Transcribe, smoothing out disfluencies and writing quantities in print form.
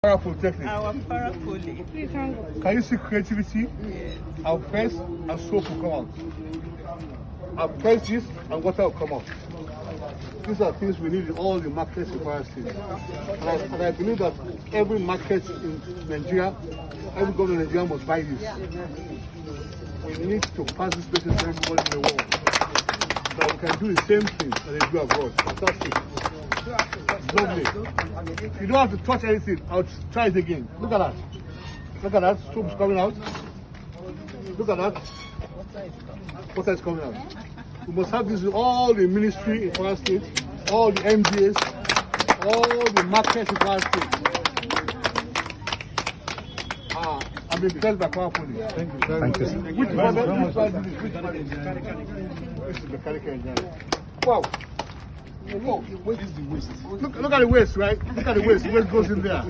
Kwara Polytechnic. Our KwaraPoly. Can you see creativity? Yes. I'll press and soap will come out. I'll press this and water will come out. These are things we need in all the markets in Kwara State. And I believe that every market in Nigeria, every government in Nigeria must buy this. We need to pass this message to everybody in the world. That we can do the same thing that they do abroad. Fantastic. Lovely. You don't have to touch anything. I'll try it again. Look at that. Look at that. Soap's coming out. Look at that. Water is coming out. We must have this in all the ministry in Kwara State, all the MDAs, all the markets in Kwara State. I'm impressed by KwaraPoly. Thank you very much. Which department is this? This is mechanical engineering. Wow. Whoa. What is the waste? Look at the waste, right? Look at the waste. The waste goes in there.